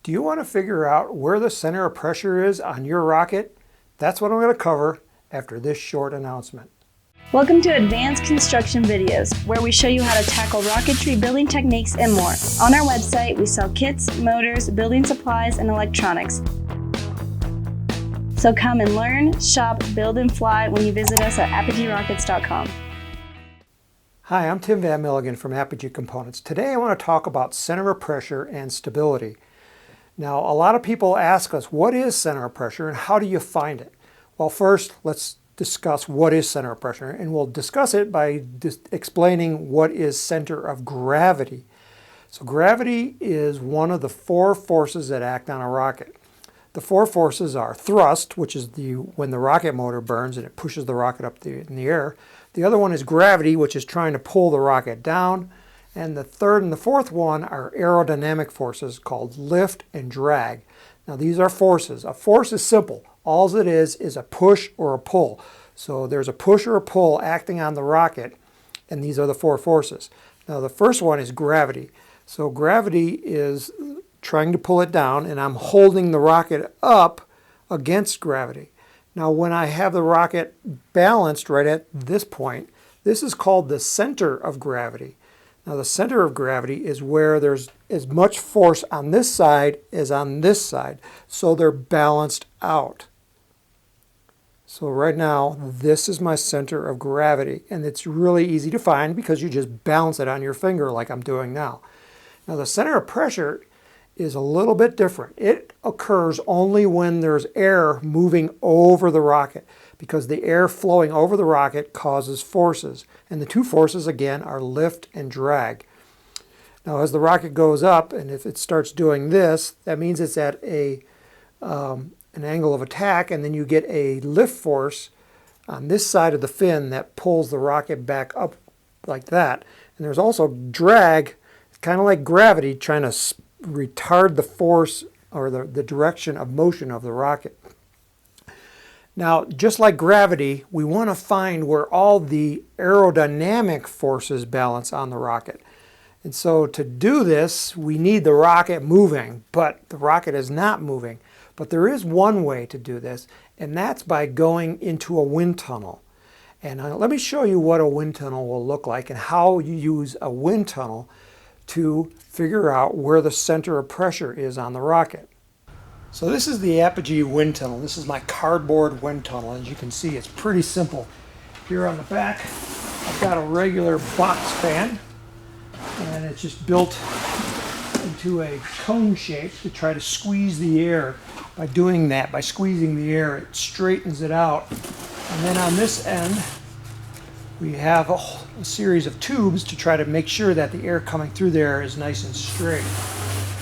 Do you want to figure out where the center of pressure is on your rocket? That's what I'm going to cover after this short announcement. Welcome to Advanced Construction Videos, where we show you how to tackle rocketry building techniques and more. On our website, we sell kits, motors, building supplies, and electronics. So come and learn, shop, build, and fly when you visit us at apogeerockets.com. Hi, I'm Tim Van Milligan from Apogee Components. Today I want to talk about center of pressure and stability. Now, a lot of people ask us, what is center of pressure and how do you find it? Well, first, let's discuss what is center of pressure, and we'll discuss it by explaining what is center of gravity. So gravity is one of the four forces that act on a rocket. The four forces are thrust, which is when the rocket motor burns and it pushes the rocket up in the air. The other one is gravity, which is trying to pull the rocket down. And the third and the fourth one are aerodynamic forces called lift and drag. Now these are forces. A force is simple. All it is a push or a pull. So there's a push or a pull acting on the rocket, and these are the four forces. Now the first one is gravity. So gravity is trying to pull it down, and I'm holding the rocket up against gravity. Now when I have the rocket balanced right at this point, this is called the center of gravity. Now the center of gravity is where there's as much force on this side as on this side, so they're balanced out. So right now, this is my center of gravity, and it's really easy to find because you just balance it on your finger like I'm doing now. Now the center of pressure is a little bit different. It occurs only when there's air moving over the rocket, because the air flowing over the rocket causes forces. And the two forces, again, are lift and drag. Now, as the rocket goes up, and if it starts doing this, that means it's at an angle of attack, and then you get a lift force on this side of the fin that pulls the rocket back up like that. And there's also drag, kind of like gravity, trying to retard the force or the direction of motion of the rocket. Now, just like gravity, we want to find where all the aerodynamic forces balance on the rocket. And so to do this, we need the rocket moving, but the rocket is not moving. But there is one way to do this, and that's by going into a wind tunnel. And let me show you what a wind tunnel will look like and how you use a wind tunnel to figure out where the center of pressure is on the rocket. So this is the Apogee wind tunnel. This is my cardboard wind tunnel. As you can see, it's pretty simple. Here on the back, I've got a regular box fan, and it's just built into a cone shape to try to squeeze the air. By doing that, by squeezing the air, it straightens it out. And then on this end, we have a series of tubes to try to make sure that the air coming through there is nice and straight.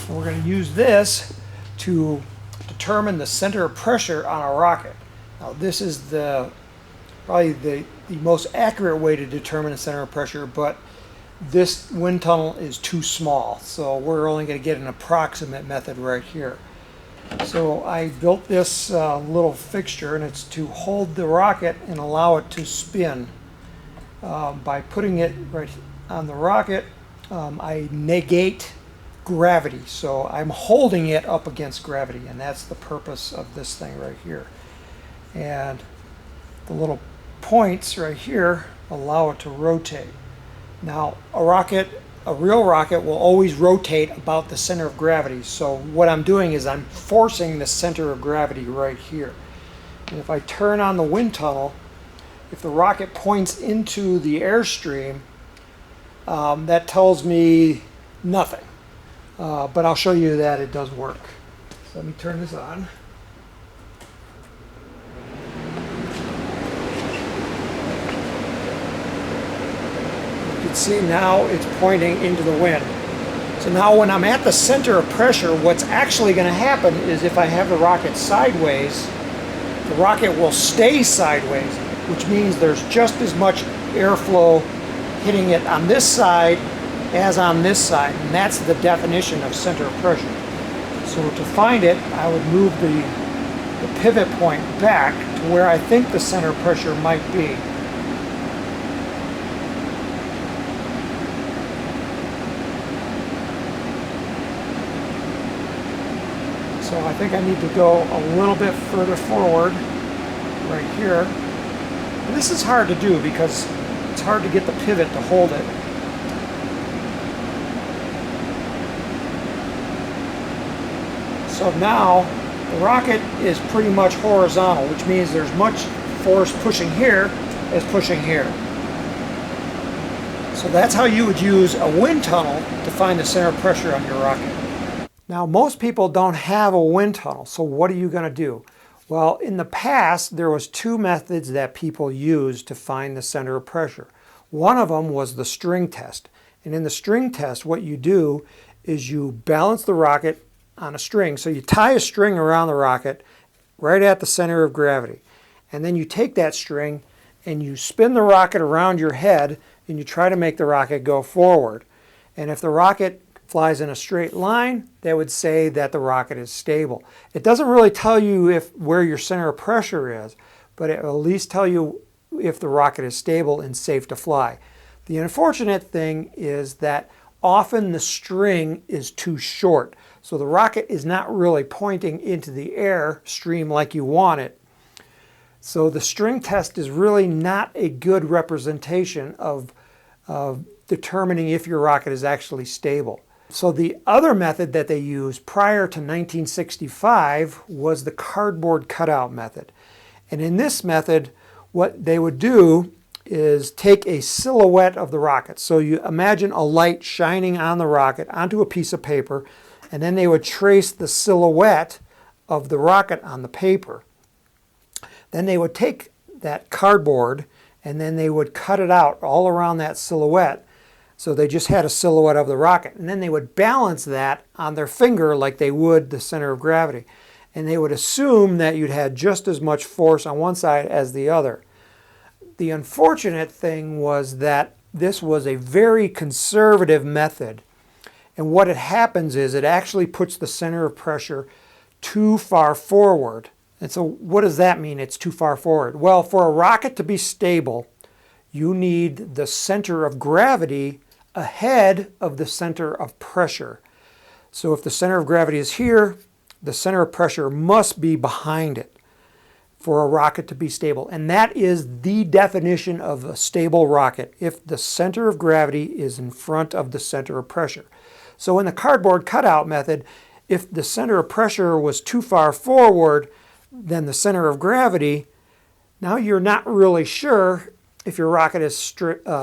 And we're going to use this to determine the center of pressure on a rocket. Now this is probably the most accurate way to determine the center of pressure, but this wind tunnel is too small, so we're only going to get an approximate method right here. So I built this little fixture, and it's to hold the rocket and allow it to spin. By putting it right on the rocket, I negate gravity, so I'm holding it up against gravity, and that's the purpose of this thing right here. And the little points right here allow it to rotate. Now a real rocket will always rotate about the center of gravity, so what I'm doing is I'm forcing the center of gravity right here. And if I turn on the wind tunnel, if the rocket points into the airstream, that tells me nothing. But I'll show you that it does work. So let me turn this on. You can see now it's pointing into the wind. So now when I'm at the center of pressure, what's actually going to happen is if I have the rocket sideways, the rocket will stay sideways, which means there's just as much airflow hitting it on this side as on this side, and that's the definition of center of pressure. So to find it, I would move the pivot point back to where I think the center of pressure might be. So I think I need to go a little bit further forward right here. And this is hard to do because it's hard to get the pivot to hold it. So now the rocket is pretty much horizontal, which means there's much force pushing here as pushing here. So that's how you would use a wind tunnel to find the center of pressure on your rocket. Now most people don't have a wind tunnel, so what are you going to do? Well, in the past there was two methods that people used to find the center of pressure. One of them was the string test. And in the string test what you do is you balance the rocket on a string. So you tie a string around the rocket right at the center of gravity. And then you take that string and you spin the rocket around your head and you try to make the rocket go forward. And if the rocket flies in a straight line, that would say that the rocket is stable. It doesn't really tell you where your center of pressure is, but it will at least tell you if the rocket is stable and safe to fly. The unfortunate thing is that often the string is too short. So the rocket is not really pointing into the air stream like you want it. So the string test is really not a good representation of determining if your rocket is actually stable. So the other method that they used prior to 1965 was the cardboard cutout method. And in this method, what they would do is take a silhouette of the rocket. So you imagine a light shining on the rocket onto a piece of paper, and then they would trace the silhouette of the rocket on the paper. Then they would take that cardboard and then they would cut it out all around that silhouette. So they just had a silhouette of the rocket. And then they would balance that on their finger like they would the center of gravity. And they would assume that you'd had just as much force on one side as the other. The unfortunate thing was that this was a very conservative method. And what it happens is it actually puts the center of pressure too far forward. And so what does that mean, it's too far forward? Well, for a rocket to be stable, you need the center of gravity ahead of the center of pressure. So if the center of gravity is here, the center of pressure must be behind it for a rocket to be stable. And that is the definition of a stable rocket, if the center of gravity is in front of the center of pressure. So in the cardboard cutout method, if the center of pressure was too far forward than the center of gravity, now you're not really sure if your rocket is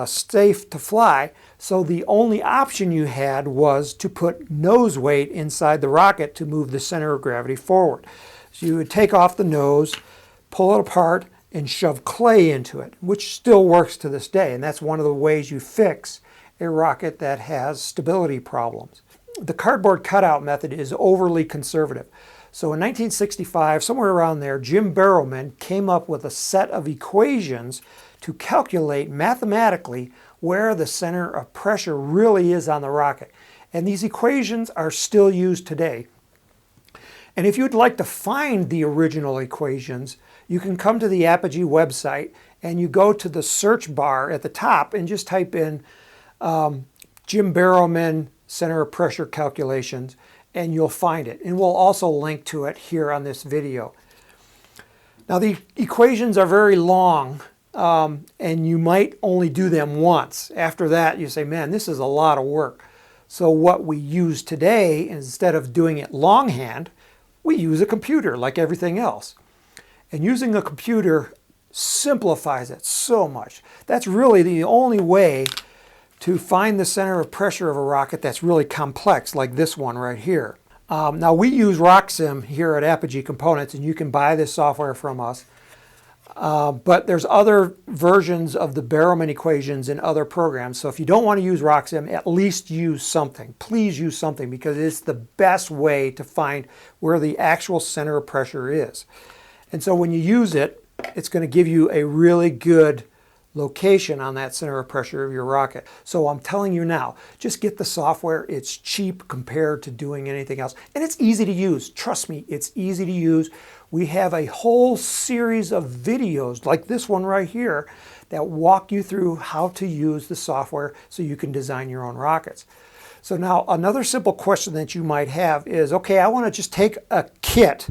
safe to fly. So the only option you had was to put nose weight inside the rocket to move the center of gravity forward. So you would take off the nose, pull it apart, and shove clay into it, which still works to this day. And that's one of the ways you fix a rocket that has stability problems. The cardboard cutout method is overly conservative. So in 1965, somewhere around there, Jim Barrowman came up with a set of equations to calculate mathematically where the center of pressure really is on the rocket. And these equations are still used today. And if you'd like to find the original equations, you can come to the Apogee website and you go to the search bar at the top and just type in Jim Barrowman center of pressure calculations, and you'll find it. And we'll also link to it here on this video. Now the equations are very long, and you might only do them once. After that you say, man, this is a lot of work. So what we use today, instead of doing it longhand, we use a computer like everything else. And using a computer simplifies it so much. That's really the only way to find the center of pressure of a rocket that's really complex, like this one right here. Now we use RockSim here at Apogee Components, and you can buy this software from us. But there's other versions of the Barrowman equations in other programs. So if you don't want to use RockSim, at least use something. Please use something, because it's the best way to find where the actual center of pressure is. And so when you use it, it's going to give you a really good location on that center of pressure of your rocket. So I'm telling you now, just get the software. It's cheap compared to doing anything else. And it's easy to use. Trust me, it's easy to use. We have a whole series of videos like this one right here that walk you through how to use the software so you can design your own rockets. So now another simple question that you might have is, okay, I want to just take a kit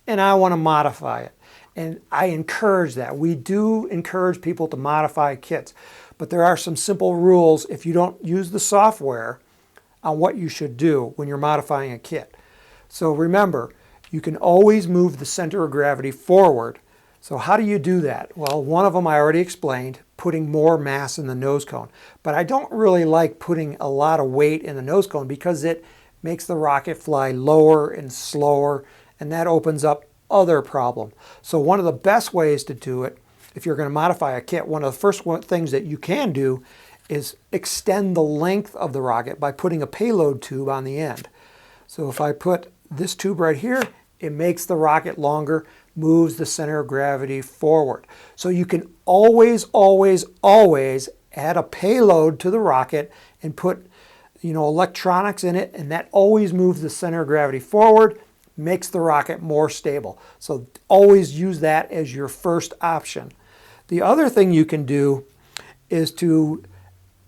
and I want to modify it. And I encourage that. We do encourage people to modify kits. But there are some simple rules if you don't use the software on what you should do when you're modifying a kit. So remember, you can always move the center of gravity forward. So how do you do that? Well, one of them I already explained, putting more mass in the nose cone. But I don't really like putting a lot of weight in the nose cone because it makes the rocket fly lower and slower, and that opens up other problem. So one of the best ways to do it, if you're going to modify a kit, one of the first things that you can do is extend the length of the rocket by putting a payload tube on the end. So if I put this tube right here, it makes the rocket longer, moves the center of gravity forward. So you can always, always, always add a payload to the rocket and put, electronics in it, and that always moves the center of gravity forward, makes the rocket more stable. So always use that as your first option. The other thing you can do is to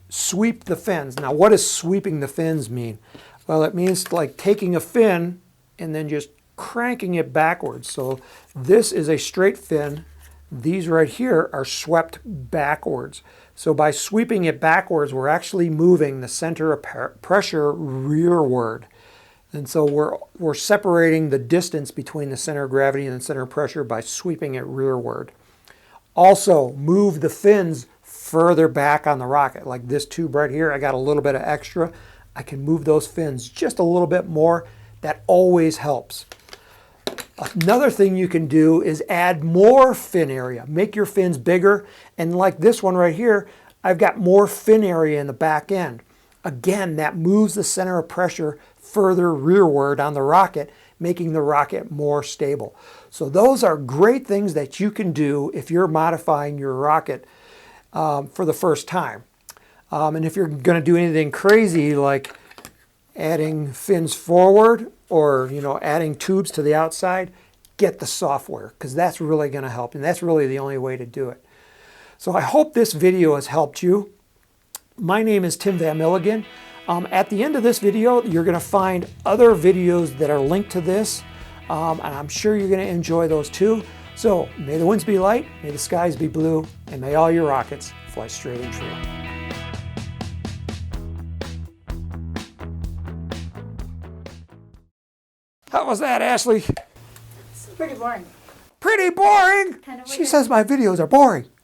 sweep the fins. Now, what does sweeping the fins mean? Well, it means like taking a fin and then just cranking it backwards. So this is a straight fin. These right here are swept backwards. So by sweeping it backwards, we're actually moving the center of pressure rearward. And so we're separating the distance between the center of gravity and the center of pressure by sweeping it rearward. Also, move the fins further back on the rocket. Like this tube right here, I got a little bit of extra. I can move those fins just a little bit more. That always helps. Another thing you can do is add more fin area. Make your fins bigger. And like this one right here, I've got more fin area in the back end. Again, that moves the center of pressure further rearward on the rocket, making the rocket more stable. So those are great things that you can do if you're modifying your rocket for the first time. And if you're going to do anything crazy like adding fins forward or adding tubes to the outside, get the software, because that's really going to help, and that's really the only way to do it. So I hope this video has helped you. My name is Tim Van Milligan. At the end of this video, you're going to find other videos that are linked to this, and I'm sure you're going to enjoy those too. So may the winds be light, may the skies be blue, and may all your rockets fly straight and true. How was that, Ashley? It's pretty boring. Pretty boring? Kind of She weird. says my videos are boring.